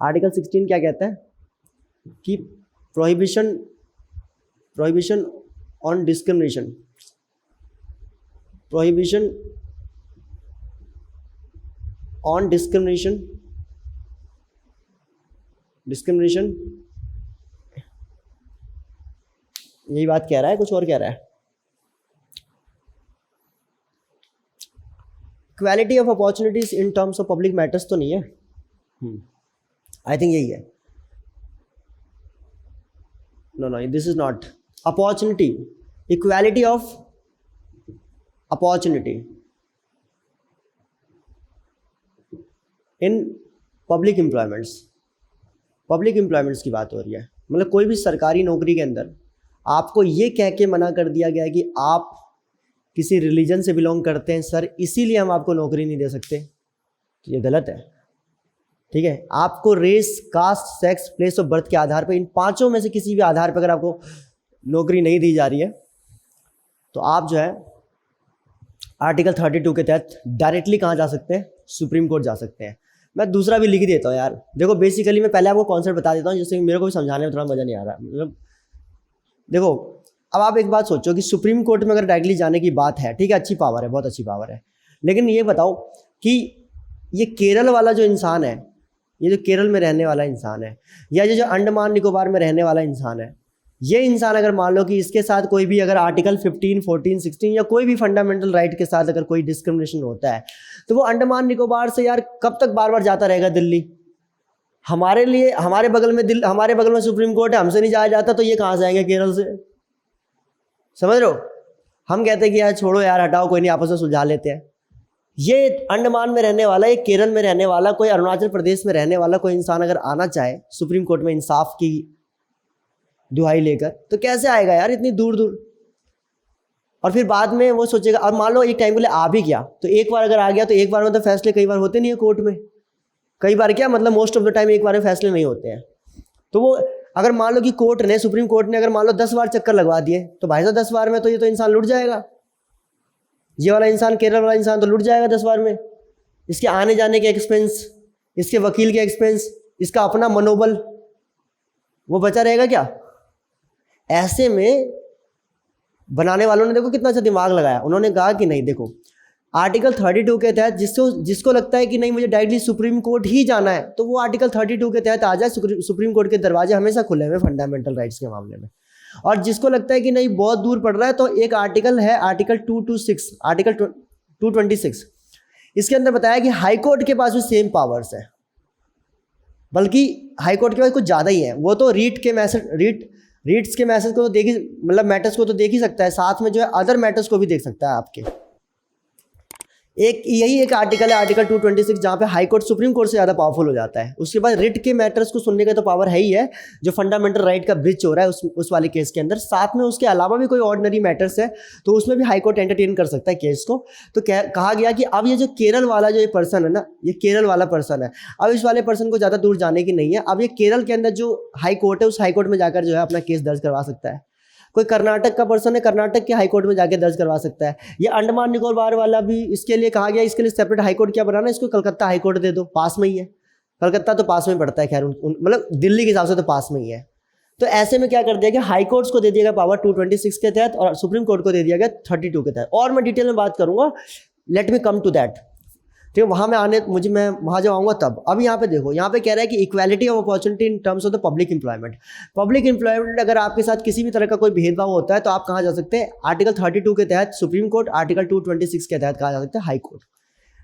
Article 16 क्या कहता है कि prohibition on discrimination, prohibition on discrimination यही बात कह रहा है, कुछ और कह रहा है। Quality of opportunities in terms of public matters तो नहीं है, आई थिंक यही है। No, this is not opportunity, equality of opportunity in public employments की बात हो रही है। मतलब कोई भी सरकारी नौकरी के अंदर आपको ये कह के मना कर दिया गया कि आप किसी रिलीजन से बिलोंग करते हैं सर, इसीलिए हम आपको नौकरी नहीं दे सकते, तो ये गलत है। ठीक है, आपको race, caste, sex, place of birth के आधार पर, इन पांचों में से किसी भी आधार पर अगर आपको नौकरी नहीं दी जा रही है तो आप जो है आर्टिकल 32 के तहत डायरेक्टली कहाँ जा सकते हैं? सुप्रीम कोर्ट जा सकते हैं। मैं दूसरा भी लिख देता हूँ यार। देखो बेसिकली मैं पहले आपको कॉन्सेप्ट बता देता हूँ, जिससे मेरे को भी समझाने में थोड़ा मज़ा नहीं आ रहा। मतलब देखो, अब आप एक बात सोचो कि सुप्रीम कोर्ट में अगर डायरेक्टली जाने की बात है, ठीक है, अच्छी पावर है, बहुत अच्छी पावर है, लेकिन ये बताओ कि ये केरल वाला जो इंसान है, ये जो केरल में रहने वाला इंसान है, या ये जो अंडमान निकोबार में रहने वाला इंसान है, ये इंसान अगर मान लो कि इसके साथ कोई भी अगर आर्टिकल 15, 14, 16 या कोई भी फंडामेंटल राइट के साथ अगर कोई डिस्क्रिमिनेशन होता है, तो वो अंडमान निकोबार से यार कब तक बार बार जाता रहेगा दिल्ली? हमारे लिए हमारे बगल में सुप्रीम कोर्ट है, हमसे नहीं जाया जाता, तो ये कहाँ से आएंगे केरल से? समझ रहे हो? हम कहते हैं कि यार छोड़ो यार, हटाओ, कोई नहीं, आपस में सुलझा लेते हैं। ये अंडमान में रहने वाला, ये केरल में रहने वाला, कोई अरुणाचल प्रदेश में रहने वाला कोई इंसान अगर आना चाहे सुप्रीम कोर्ट में इंसाफ की दुहाई लेकर, तो कैसे आएगा यार इतनी दूर दूर? और फिर बाद में वो सोचेगा, और मान लो एक टाइम के लिए आ भी गया, तो एक बार अगर आ गया तो एक बार में तो फैसले कई बार होते नहीं है कोर्ट में। कई बार क्या मतलब मोस्ट ऑफ द टाइम एक बार में फैसले नहीं होते हैं। तो वो अगर मान लो कि सुप्रीम कोर्ट ने अगर मान लो 10 बार चक्कर लगवा दिए, तो भाई साहब 10 बार में तो ये तो इंसान लुट जाएगा। ये वाला इंसान, केरल वाला इंसान तो लुट जाएगा 10 बार में। इसके आने जाने के एक्सपेंस, इसके वकील के एक्सपेंस, इसका अपना मनोबल, वो बचा रहेगा क्या? ऐसे में बनाने वालों ने देखो कितना अच्छा दिमाग लगाया। उन्होंने कहा कि नहीं, देखो आर्टिकल 32 के तहत जिसको लगता है कि नहीं मुझे डायरेक्टली सुप्रीम कोर्ट ही जाना है, तो वो आर्टिकल 32 के तहत आ जाए। सुप्रीम कोर्ट के दरवाजे हमेशा खुले हुए फंडामेंटल राइट्स के मामले में। और जिसको लगता है कि नहीं बहुत दूर पड़ रहा है, तो एक आर्टिकल है आर्टिकल 226, इसके अंदर बताया कि हाई कोर्ट के पास भी सेम पावर्स है, बल्कि हाई कोर्ट के पास कुछ ज़्यादा ही है। वो तो रीट्स के मैसेज को तो देख ही, मतलब मैटर्स को तो देख ही सकता है, साथ में जो है अदर मैटर्स को भी देख सकता है आपके। यही एक आर्टिकल है आर्टिकल 226, जहाँ पे हाई कोर्ट सुप्रीम कोर्ट से ज़्यादा पावरफुल हो जाता है। उसके बाद रिट के मैटर्स को सुनने का तो पावर है ही है, जो फंडामेंटल राइट का ब्रिच हो रहा है उस वाले केस के अंदर। साथ में उसके अलावा भी कोई ऑर्डिनरी मैटर्स है, तो उसमें भी हाई कोर्ट एंटरटेन कर सकता है केस को। तो कहा गया कि अब ये जो केरल वाला जो ये पर्सन है ना, ये केरल वाला पर्सन है, अब इस वाले पर्सन को ज़्यादा दूर जाने की नहीं है। अब ये केरल के अंदर जो हाई कोर्ट है, उस हाई कोर्ट में जाकर जो है अपना केस दर्ज करवा सकता है। कोई कर्नाटक का पर्सन है, कर्नाटक के हाई कोर्ट में जाके दर्ज करवा सकता है। ये अंडमान निकोबार वाला भी, इसके लिए कहा गया, इसके लिए सेपरेट हाई कोर्ट क्या बनाना, इसको कलकत्ता हाई कोर्ट दे दो, पास में ही है। कलकत्ता तो पास में पड़ता है, खैर मतलब दिल्ली के हिसाब से तो पास में ही है। तो ऐसे में क्या कर दिया गया, हाई कोर्ट्स को दे दिया गया पावर 226 के तहत, और सुप्रीम कोर्ट को दे दिया गया 32 के तहत। और मैं डिटेल में बात करूंगा, let me come to that. ठीक है, वहाँ मैं वहाँ जब आऊँगा तब। अब यहाँ पे देखो, यहाँ पे कह रहा है कि equality of opportunity in terms of the public employment. अगर आपके साथ किसी भी तरह का कोई भेदभाव होता है, तो आप कहाँ जा सकते हैं? आर्टिकल 32 के तहत सुप्रीम कोर्ट, आर्टिकल 226 के तहत कहाँ जा सकते हैं? High court.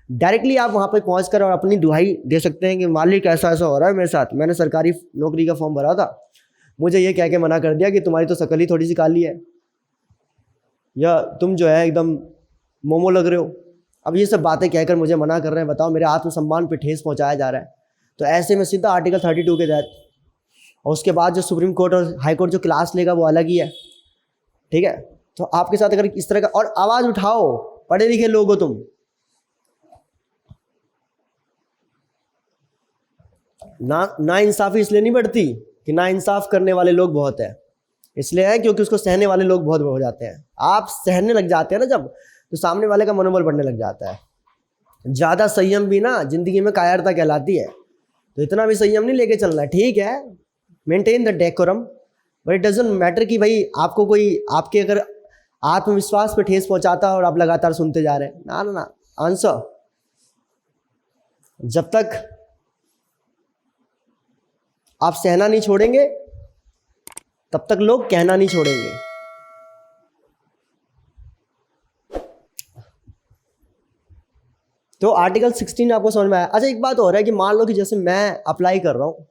डायरेक्टली आप वहाँ पर पहुँच कर और अपनी दुहाई दे सकते हैं कि मालिक ऐसा ऐसा हो रहा है मेरे साथ, मैंने सरकारी नौकरी का फॉर्म भरा था, मुझे ये कह के मना कर दिया कि तुम्हारी तो शकल ही थोड़ी सी काली है, या तुम जो है एकदम मोमो लग रहे हो। अब ये सब बातें कहकर मुझे मना कर रहे हैं, बताओ मेरे आत्मसम्मान पे ठेस पहुंचाया जा रहा है। तो ऐसे में सीधा आर्टिकल 32 के तहत, और उसके बाद जो सुप्रीम कोर्ट और हाई कोर्ट जो क्लास लेगा वो अलग ही है। ठीक है, तो आपके साथ अगर इस तरह का, और आवाज़ उठाओ, पढ़े लिखे लोग हो तुम, ना इंसाफी इसलिए नहीं बढ़ती कि ना इंसाफ करने वाले लोग बहुत है, इसलिए है क्योंकि उसको सहने वाले लोग बहुत हो जाते हैं। आप सहने लग जाते हैं ना जब, तो सामने वाले का मनोबल बढ़ने लग जाता है। ज़्यादा संयम भी ना जिंदगी में कायरता कहलाती है। तो इतना भी संयम नहीं लेके चलना है, ठीक है, maintain the decorum, but it doesn't matter कि भाई आपको कोई आपके अगर आत्मविश्वास पे ठेस पहुंचाता है और आप लगातार सुनते जा रहे हैं, ना ना ना, आंसर। जब तक आप सहना नहीं छोड़ेंगे तब तक लोग कहना नहीं छोड़ेंगे। तो आर्टिकल 16 आपको समझ में आया। अच्छा एक बात हो रहा है कि मान लो कि जैसे मैं अप्लाई कर रहा हूँ,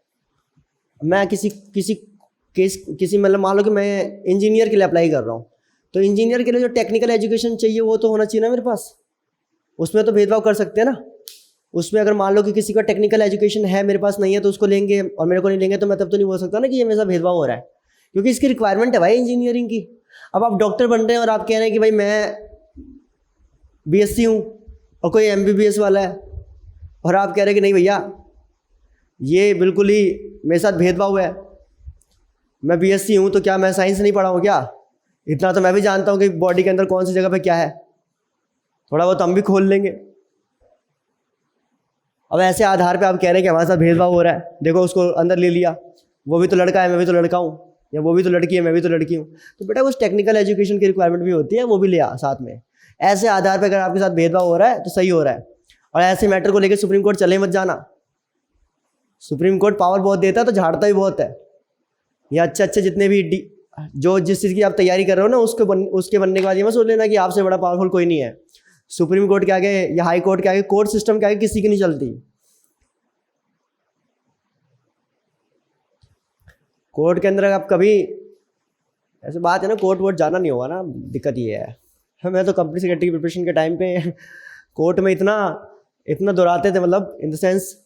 मैं किसी मतलब मान लो कि मैं इंजीनियर के लिए अप्लाई कर रहा हूँ, तो इंजीनियर के लिए जो टेक्निकल एजुकेशन चाहिए वो तो होना चाहिए ना मेरे पास। उसमें तो भेदभाव कर सकते हैं ना। उसमें अगर मान लो कि किसी का टेक्निकल एजुकेशन है, मेरे पास नहीं है, तो उसको लेंगे और मेरे को नहीं लेंगे, तो मैं तब तो नहीं बोल सकता ना कि ये मेरे साथ भेदभाव हो रहा है, क्योंकि इसकी रिक्वायरमेंट है भाई इंजीनियरिंग की। अब आप डॉक्टर बन रहे हैं और आप कह रहे हैं कि भाई मैं बीएससी हूँ और कोई एमबीबीएस वाला है, और आप कह रहे हैं कि नहीं भैया ये बिल्कुल ही मेरे साथ भेदभाव है, मैं बीएससी हूँ तो क्या मैं साइंस नहीं पढ़ा हूँ क्या? इतना तो मैं भी जानता हूँ कि बॉडी के अंदर कौन सी जगह पे क्या है, थोड़ा बहुत हम भी खोल लेंगे। अब ऐसे आधार पे आप कह रहे हैं कि हमारे साथ भेदभाव हो रहा है, देखो उसको अंदर ले लिया, वो भी तो लड़का है मैं भी तो लड़का हूँ, या वो भी तो लड़की है मैं भी तो लड़की हूँ, तो बेटा कुछ टेक्निकल एजुकेशन की रिक्वायरमेंट भी होती है, वो भी ले आ साथ में। ऐसे आधार पे अगर आपके साथ भेदभाव हो रहा है तो सही हो रहा है। और ऐसे मैटर को लेकर सुप्रीम कोर्ट चले मत जाना। सुप्रीम कोर्ट पावर बहुत देता है तो झाड़ता भी बहुत है। या अच्छे जितने भी जो जिस चीज़ की आप तैयारी कर रहे हो ना, उसके बनने के बाद ये मत सोच लेना कि आपसे बड़ा पावरफुल कोई नहीं है। सुप्रीम कोर्ट के आगे या हाई कोर्ट के आगे, कोर्ट सिस्टम के आगे किसी की नहीं चलती। कोर्ट के अंदर आप कभी ऐसे बात है ना, कोर्ट वोट जाना नहीं होगा ना, दिक्कत ये है। मैं तो कंपनी सेक्रेटरी की प्रिपरेशन के टाइम पे कोर्ट में इतना दोहराते थे, मतलब इन द सेंस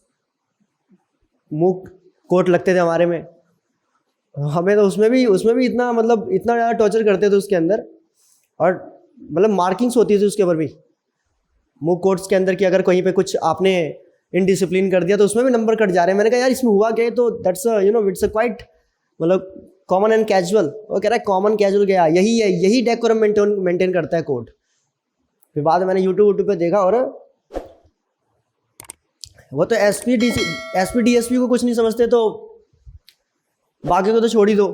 मुंह कोर्ट लगते थे हमारे में, हमें तो उसमें भी इतना मतलब इतना ज़्यादा टॉर्चर करते थे उसके अंदर। और मतलब मार्किंग्स होती थी उसके ऊपर भी मुंह कोर्ट्स के अंदर कि अगर कहीं पे कुछ आपने इनडिसिप्लिन कर दिया तो उसमें भी नंबर कट जा रहे हैं। मैंने कहा यार इसमें हुआ क्या है, तो दैट्स इट्स अ क्वाइट मतलब कॉमन एंड कैजुअल। वो कह रहा है कॉमन कैजुअल क्या, यही है, यही डेकोरम मेंटेन करता है कोर्ट। फिर बाद में मैंने यूट्यूब पे देखा, और वो तो एसपी डीएसपी को कुछ नहीं समझते, तो बाकी को तो छोड़ ही दो।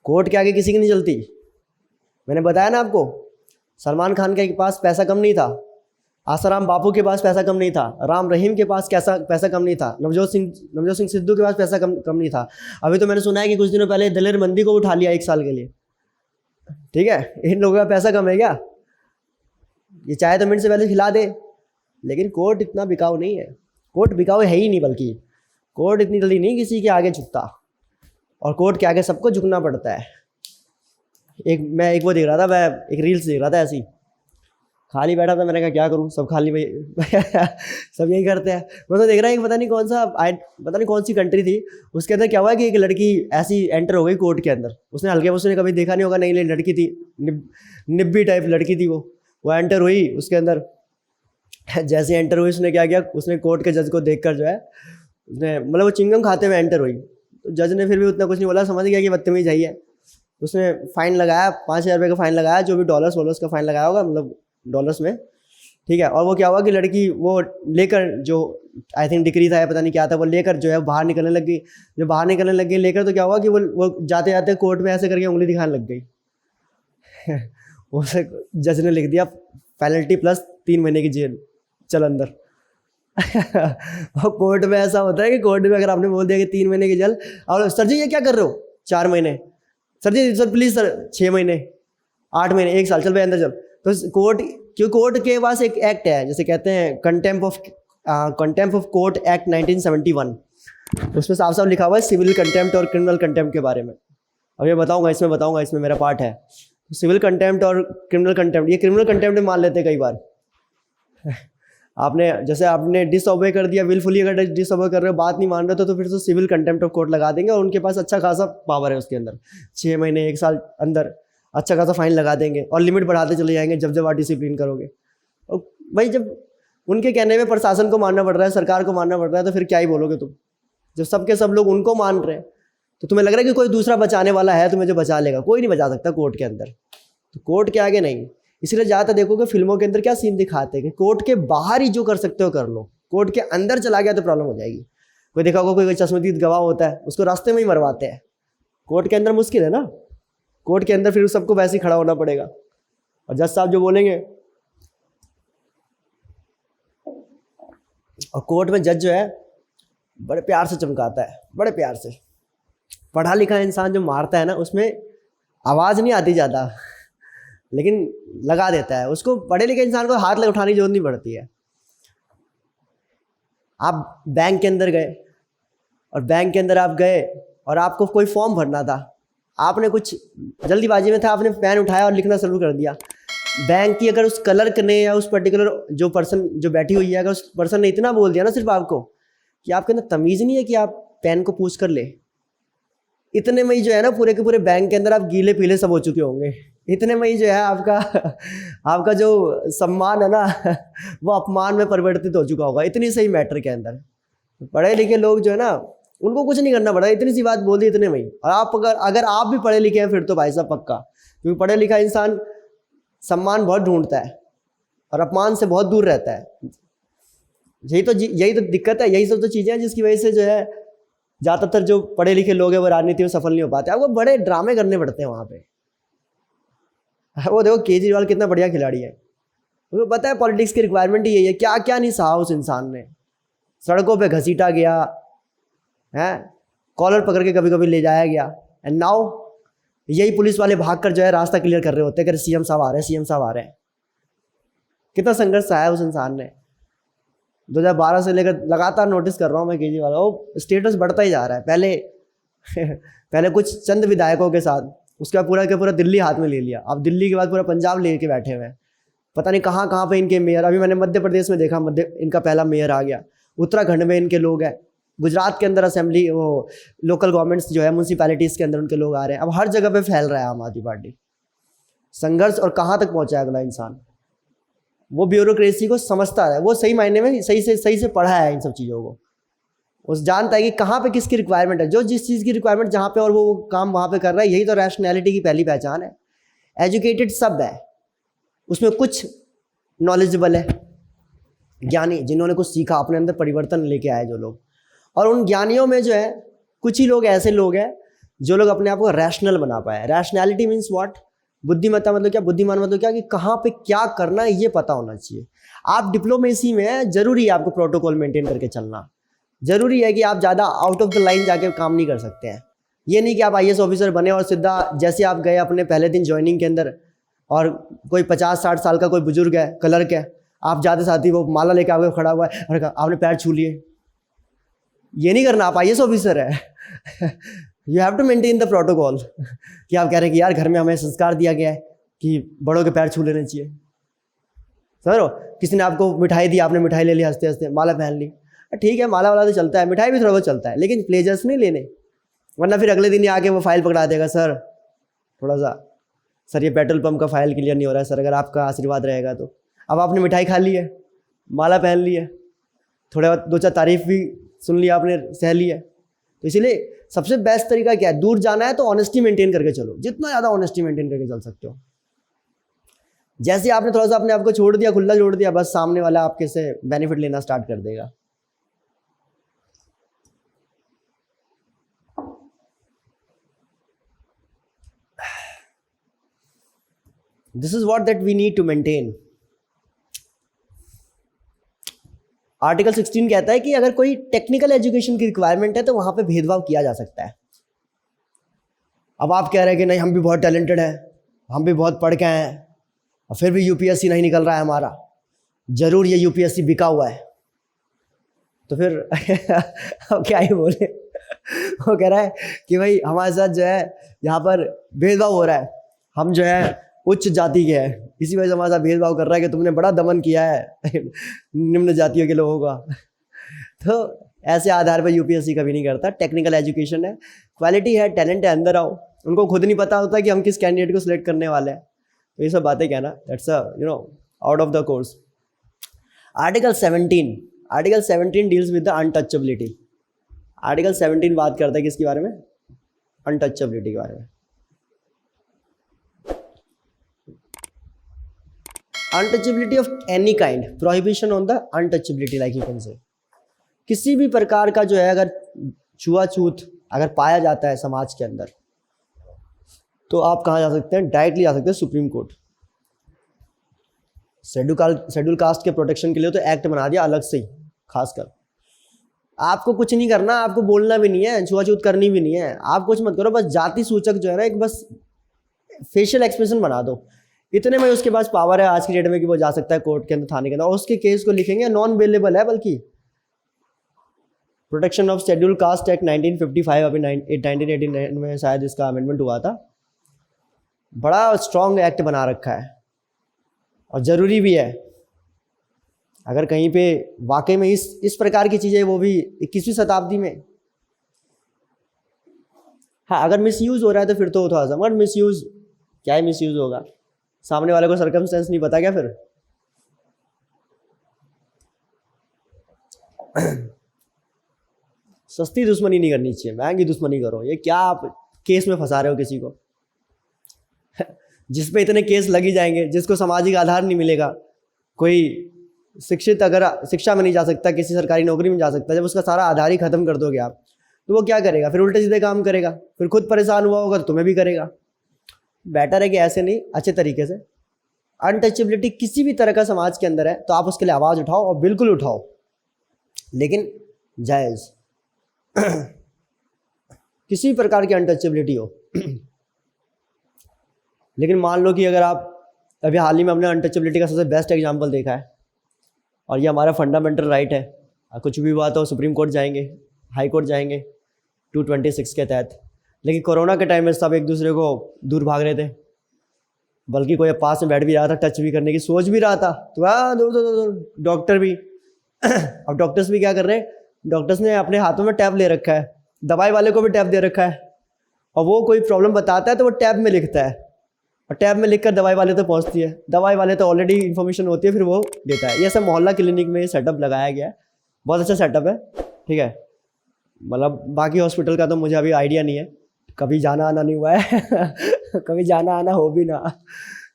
कोर्ट के आगे किसी की नहीं चलती। मैंने बताया ना आपको, सलमान खान के पास पैसा कम नहीं था, आसाराम बापू के पास पैसा कम नहीं था, राम रहीम के पास पैसा कम नहीं था, नवजोत सिंह सिद्धू के पास पैसा कम नहीं था। अभी तो मैंने सुना है कि कुछ दिनों पहले दलेर मंदी को उठा लिया 1 साल के लिए। ठीक है, इन लोगों का पैसा कम है क्या? ये चाहे तो मिनट से पहले खिला दे, लेकिन कोर्ट इतना बिकाऊ नहीं है। कोर्ट बिकाऊ है ही नहीं, बल्कि कोर्ट इतनी जल्दी नहीं किसी के आगे झुकता, और कोर्ट के आगे सबको झुकना पड़ता है। मैं एक वो देख रहा था, मैं एक रील्स देख रहा था, ऐसी खाली बैठा था, मैंने कहा क्या करूं, सब खाली भाई सब यही करते हैं। मैं तो देख रहा है, पता नहीं कौन सी कंट्री थी, उसके अंदर क्या हुआ कि एक लड़की ऐसी एंटर हो गई कोर्ट के अंदर। उसने हल्के उसने कभी देखा नहीं होगा, नहीं लड़की थी, निब्बी टाइप लड़की थी वो एंटर हुई उसके अंदर। जैसे एंटर हुई उसने क्या किया, उसने कोर्ट के जज को देखकर जो है उसने मतलब वो चिंगम खाते हुए एंटर हुई, तो जज ने फिर भी उतना कुछ नहीं बोला, समझ गया कि बदतमीज है। उसने फ़ाइन लगाया, 5,000 रुपये का फ़ाइन लगाया, जो भी डॉलर्स का फ़ाइन लगाया होगा, मतलब डॉलर्स में। ठीक है, और वो क्या हुआ कि लड़की वो लेकर, जो आई थिंक डिग्री था या पता नहीं क्या था, वो लेकर जो है बाहर निकलने लग गई। जब बाहर निकलने लग गई लेकर, तो क्या हुआ कि वो जाते जाते कोर्ट में ऐसे करके उंगली दिखाने लग गई। उसे जज ने लिख दिया पेनल्टी प्लस 3 महीने की जेल, चल अंदर। और कोर्ट में ऐसा होता है कि कोर्ट में अगर आपने बोल दिया कि 3 महीने की जेल, और सर जी ये क्या कर रहे हो, 4 महीने, sir ji sir please sir 6 महीने, 8 महीने, 1 साल, चल भाई अंदर चल। तो कोर्ट के पास एक एक्ट है, जैसे कहते हैं कंटेम्प्ट ऑफ कोर्ट एक्ट 1971। उसमें साफ साफ लिखा हुआ है सिविल कंटेम्प्ट और क्रिमिनल कंटेम्प्ट के बारे में। अब ये बताऊंगा, इसमें मेरा पार्ट है। सिविल कंटेम्प्ट और क्रिमिनल कंटेम्प्ट, ये क्रिमिनल कंटेम्प्ट में मान लेते हैं कई बार। आपने डिसओबे कर दिया, विलफुली अगर डिसओबे कर रहे हो, बात नहीं मान रहे तो फिर तो सिविल कंटेम्प्ट ऑफ कोर्ट लगा देंगे, और उनके पास अच्छा खासा पावर है उसके अंदर, 6 महीने 1 साल अंदर अच्छा खासा फाइन लगा देंगे, और लिमिट बढ़ाते चले जाएंगे जब आप डिसिप्लिन करोगे। और भाई जब उनके कहने में प्रशासन को मानना पड़ रहा है, सरकार को मानना पड़ रहा है, तो फिर क्या ही बोलोगे तुम। जब सबके सब लोग उनको मान रहे हैं, तो तुम्हें लग रहा है कि कोई दूसरा बचाने वाला है तुम्हें जो बचा लेगा। कोई नहीं बचा सकता कोर्ट के अंदर, तो कोर्ट के आगे नहीं। इसलिए ज़्यादातर देखोगे फिल्मों के अंदर क्या सीन दिखाते हैं कि कोर्ट के बाहर ही जो कर सकते हो कर लो। कोर्ट के अंदर चला गया तो प्रॉब्लम हो जाएगी। कोई देखा होगा कोई चश्मदीद गवाह होता है उसको रास्ते में ही मरवाते हैं, कोर्ट के अंदर मुश्किल है ना, कोर्ट के अंदर फिर सबको वैसे ही खड़ा होना पड़ेगा। और जज साहब जो बोलेंगे, और कोर्ट में जज जो है बड़े प्यार से चमकाता है, बड़े प्यार से। पढ़ा लिखा इंसान जो मारता है ना उसमें आवाज़ नहीं आती ज़्यादा, लेकिन लगा देता है। उसको पढ़े लिखे इंसान को हाथ लग उठाने की जरूरत नहीं पड़ती है। आप बैंक के अंदर गए और बैंक के अंदर आप गए और आपको कोई फॉर्म भरना था, आपने कुछ जल्दीबाजी में था, आपने पेन उठाया और लिखना शुरू कर दिया। बैंक की अगर उस क्लर्क ने या उस पर्टिकुलर जो पर्सन जो बैठी हुई है, अगर उस पर्सन ने इतना बोल दिया ना सिर्फ आपको कि आपके अंदर तमीज़ नहीं है कि आप पेन को पूछ कर ले, इतने में ही जो है ना पूरे के पूरे बैंक के अंदर आप गीले पीले सब हो चुके होंगे। इतने में ही जो है आपका जो सम्मान है ना वो अपमान में परिवर्तित हो चुका होगा, इतनी सही मैटर के अंदर। पढ़े लिखे लोग जो है ना उनको कुछ नहीं करना पड़ा, इतनी सी बात बोल दी इतने में ही। और आप अगर आप भी पढ़े लिखे हैं फिर तो भाई साहब पक्का, क्योंकि पढ़े लिखा इंसान सम्मान बहुत ढूंढता है और अपमान से बहुत दूर रहता है। यही तो दिक्कत है, यही सब तो चीज़ें हैं जिसकी वजह से जो है ज़्यादातर जो पढ़े लिखे लोग हैं वो राजनीति में सफल नहीं हो पाते। आपको बड़े ड्रामे करने पड़ते हैं वहाँ पे। वो देखो केजरीवाल कितना बढ़िया खिलाड़ी है, उसको पता है पॉलिटिक्स की रिक्वायरमेंट ही यही है। क्या क्या नहीं सहा उस इंसान ने, सड़कों पे घसीटा गया है, कॉलर पकड़ के कभी कभी ले जाया गया, एंड नाउ यही पुलिस वाले भाग कर जो है रास्ता क्लियर कर रहे होते हैं कि सीएम साहब आ रहे हैं, सीएम साहब आ रहे हैं। कितना संघर्ष सहा उस इंसान ने। 2012 से लेकर लगातार नोटिस कर रहा हूँ मैं केजरीवाल, वो स्टेटस बढ़ता ही जा रहा है। पहले कुछ चंद विधायकों के साथ, उसका पूरा के पूरा दिल्ली हाथ में ले लिया, अब दिल्ली के बाद पूरा पंजाब लेके बैठे हुए हैं। पता नहीं कहाँ कहाँ पे इनके मेयर, अभी मैंने मध्य प्रदेश में देखा, इनका पहला मेयर आ गया, उत्तराखंड में इनके लोग हैं, गुजरात के अंदर असेंबली वो लोकल गवर्नमेंट्स जो है म्यूनसिपैलिटीज़ के अंदर उनके लोग आ रहे हैं। अब हर जगह पे फैल रहा है आम आदमी पार्टी। संघर्ष और कहाँ तक पहुँचा है अगला इंसान, वो ब्यूरोक्रेसी को समझता है, वो सही मायने में सही से पढ़ा है इन सब चीज़ों को। उस जानता है कि कहाँ पे किसकी रिक्वायरमेंट है, जो जिस चीज़ की रिक्वायरमेंट जहाँ पे और वो काम वहाँ पे कर रहा है। यही तो रैशनैलिटी की पहली पहचान है। एजुकेटेड सब है, उसमें कुछ नॉलेजेबल है, ज्ञानी जिन्होंने कुछ सीखा, अपने अंदर परिवर्तन लेके आए जो लोग। और उन ज्ञानियों में जो है कुछ ही लोग ऐसे लोग हैं जो लोग अपने आप को रैशनल बना पाए। रैशनैलिटी मीन्स व्हाट, बुद्धिमत्ता मतलब क्या, बुद्धिमान मतलब क्या कि कहाँ पे क्या करना है ये पता होना चाहिए। आप डिप्लोमेसी में जरूरी है आपको प्रोटोकॉल मेंटेन करके चलना, जरूरी है कि आप ज़्यादा आउट ऑफ द लाइन जाके काम नहीं कर सकते हैं। ये नहीं कि आप आईएएस ऑफिसर बने और सीधा जैसे आप गए अपने पहले दिन ज्वाइनिंग के अंदर और कोई 50-60 साल का कोई बुजुर्ग है, क्लर्क है, आप जाते साथ ही वो माला लेके आपके खड़ा हुआ है और आपने पैर छू लिए, ये नहीं करना। आप आईएएस ऑफिसर है you have to maintain the protocol कि आप कह रहे हैं कि यार घर में हमें संस्कार दिया गया है कि बड़ों के पैर छू लेने चाहिए। समझ लो, किसी ने आपको मिठाई दी, आपने मिठाई ले ली, हंसते हंसते माला पहन ली, ठीक है माला वाला तो चलता है, मिठाई भी थोड़ा बहुत चलता है, लेकिन प्लेजर्स नहीं लेने, वरना फिर अगले दिन ही आके वो फाइल पकड़ा देगा, सर थोड़ा सा सर ये पेट्रोल पंप का फाइल क्लियर नहीं हो रहा है सर, अगर आपका आशीर्वाद रहेगा तो। अब आपने मिठाई खा ली है, माला पहन ली है, थोड़ा बहुत 2-4 तारीफ भी सुन लिया आपने, सह ली है। तो इसीलिए सबसे बेस्ट तरीका क्या है, दूर जाना है तो ऑनेस्टी मेंटेन करके चलो, जितना ज़्यादा ऑनेस्टी मेंटेन करके चल सकते हो। जैसे आपने थोड़ा सा अपने आप को छोड़ दिया, खुला छोड़ दिया, बस सामने वाला आपके से बेनिफिट लेना स्टार्ट कर देगा। This is what that we need to maintain. Article 16 कहता है कि अगर कोई टेक्निकल एजुकेशन की रिक्वायरमेंट है तो वहां पे भेदभाव किया जा सकता है। अब आप कह रहे हैं कि नहीं हम भी बहुत टैलेंटेड हैं, हम भी बहुत पढ़ के आए हैं और फिर भी यूपीएससी नहीं निकल रहा है हमारा, जरूर ये यूपीएससी बिका हुआ है, तो फिर अब क्या ही बोले वो कह रहा है कि भाई हमारे साथ जो है यहाँ पर भेदभाव हो रहा है, हम जो है उच्च जाति के हैं, इसी वजह से हमारे साथ भेदभाव कर रहा है कि तुमने बड़ा दमन किया है निम्न जातियों के लोगों का। तो ऐसे आधार पर यूपीएससी कभी नहीं करता। टेक्निकल एजुकेशन है, क्वालिटी है, टैलेंट है, अंदर आओ। उनको खुद नहीं पता होता कि हम किस कैंडिडेट को सिलेक्ट करने वाले हैं, तो ये सब बातें कहना that's out of the course. Article 17 deals with the untouchability. Article 17 बात करता है किसके बारे में, अनटचेबिलिटी के बारे में। Untouchability of any kind, prohibition on the untouchability, like you can say, किसी भी प्रकार का जो है अगर छुआछूत अगर पाया जाता है समाज के अंदर, तो आप कहाँ जा सकते हैं, डायरेक्टली जा सकते हैं सुप्रीम कोर्ट। शेड्यूल कास्ट के प्रोटेक्शन के लिए तो एक्ट बना दिया अलग से ही, खासकर आपको कुछ नहीं करना, आपको बोलना भी नहीं है, छुआछूत करनी भी नहीं है, आप कुछ मत करो, बस जाति सूचक जो है ना एक बस फेशियल एक्सप्रेशन बना दो, इतने में उसके पास पावर है आज की डेट में कि वो जा सकता है कोर्ट के अंदर, थाने के अंदर, और उसके केस को लिखेंगे, नॉन बेलेबल है। बल्कि protection of schedule caste act 1955, अभी 1989 में शायद इसका अमेंडमेंट हुआ था, बड़ा स्ट्रॉन्ग एक्ट बना रखा है और ज़रूरी भी है। अगर कहीं पे वाकई में इस प्रकार की चीज़ें, वो भी 21वीं शताब्दी में, हाँ अगर मिसयूज़ हो रहा है तो फिर तो थोड़ा सा, मगर मिसयूज़ क्या है, मिसयूज़ होगा, सामने वाले को सर्कमस्टेंस नहीं पता क्या फिर। सस्ती दुश्मनी नहीं करनी चाहिए, महंगी दुश्मनी करो। ये क्या आप केस में फंसा रहे हो किसी को जिस पे इतने केस लगी जाएंगे, जिसको सामाजिक आधार नहीं मिलेगा, कोई शिक्षित अगर शिक्षा में नहीं जा सकता, किसी सरकारी नौकरी में जा सकता, जब उसका सारा आधार ही खत्म कर दोगे आप, तो वो क्या करेगा फिर, उल्टे सीधे काम करेगा, फिर खुद परेशान हुआ होगा तो तुम्हें भी करेगा। बेटर है कि ऐसे नहीं, अच्छे तरीके से अनटचेबिलिटी किसी भी तरह का समाज के अंदर है तो आप उसके लिए आवाज़ उठाओ, और बिल्कुल उठाओ, लेकिन जायज़ किसी प्रकार की अनटचेबिलिटी हो। लेकिन मान लो कि अगर आप अभी हाल ही में हमने अनटचेबिलिटी का सबसे बेस्ट एग्जांपल देखा है, और ये हमारा फंडामेंटल राइट है, कुछ भी हुआ तो सुप्रीम कोर्ट जाएंगे, हाई कोर्ट जाएंगे 226 के तहत। लेकिन कोरोना के टाइम में सब एक दूसरे को दूर भाग रहे थे, बल्कि कोई पास में बैठ भी रहा था, टच भी करने की सोच भी रहा था, तो दूर डॉक्टर भी अब डॉक्टर्स भी क्या कर रहे हैं, डॉक्टर्स ने अपने हाथों में टैब ले रखा है, दवाई वाले को भी टैब दे रखा है, और वो कोई प्रॉब्लम बताता है तो वो टैब में लिखता है, और टैब में लिखकर दवाई वाले तो पहुंचती है, दवाई वाले तो ऑलरेडी इन्फॉर्मेशन होती है, फिर वो देता है। ये सब मोहल्ला क्लिनिक में ये सेटअप लगाया गया है, बहुत अच्छा सेटअप है, ठीक है। मतलब बाकी हॉस्पिटल का तो मुझे अभी आइडिया नहीं है, कभी जाना आना नहीं हुआ है कभी जाना आना हो भी ना,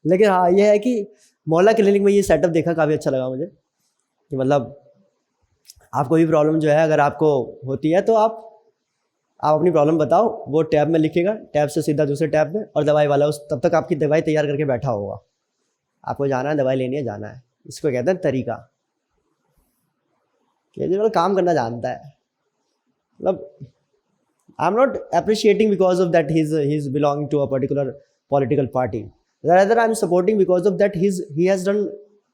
लेकिन हाँ ये है कि मोहल्ला क्लिनिक में ये सेटअप देखा, काफ़ी अच्छा लगा मुझे कि मतलब आप कोई भी प्रॉब्लम जो है अगर आपको होती है तो आप अपनी प्रॉब्लम बताओ, वो टैब में लिखेगा, टैब से सीधा दूसरे टैब में, और दवाई वाला उस तब तक आपकी दवाई तैयार करके बैठा होगा, आपको जाना है दवाई लेनी है, जाना है। इसको कहते हैं तरीका। केजरीवाल काम करना जानता है, मतलब I am not appreciating because of that he is belonging to a particular political party, rather I am supporting because of that he has done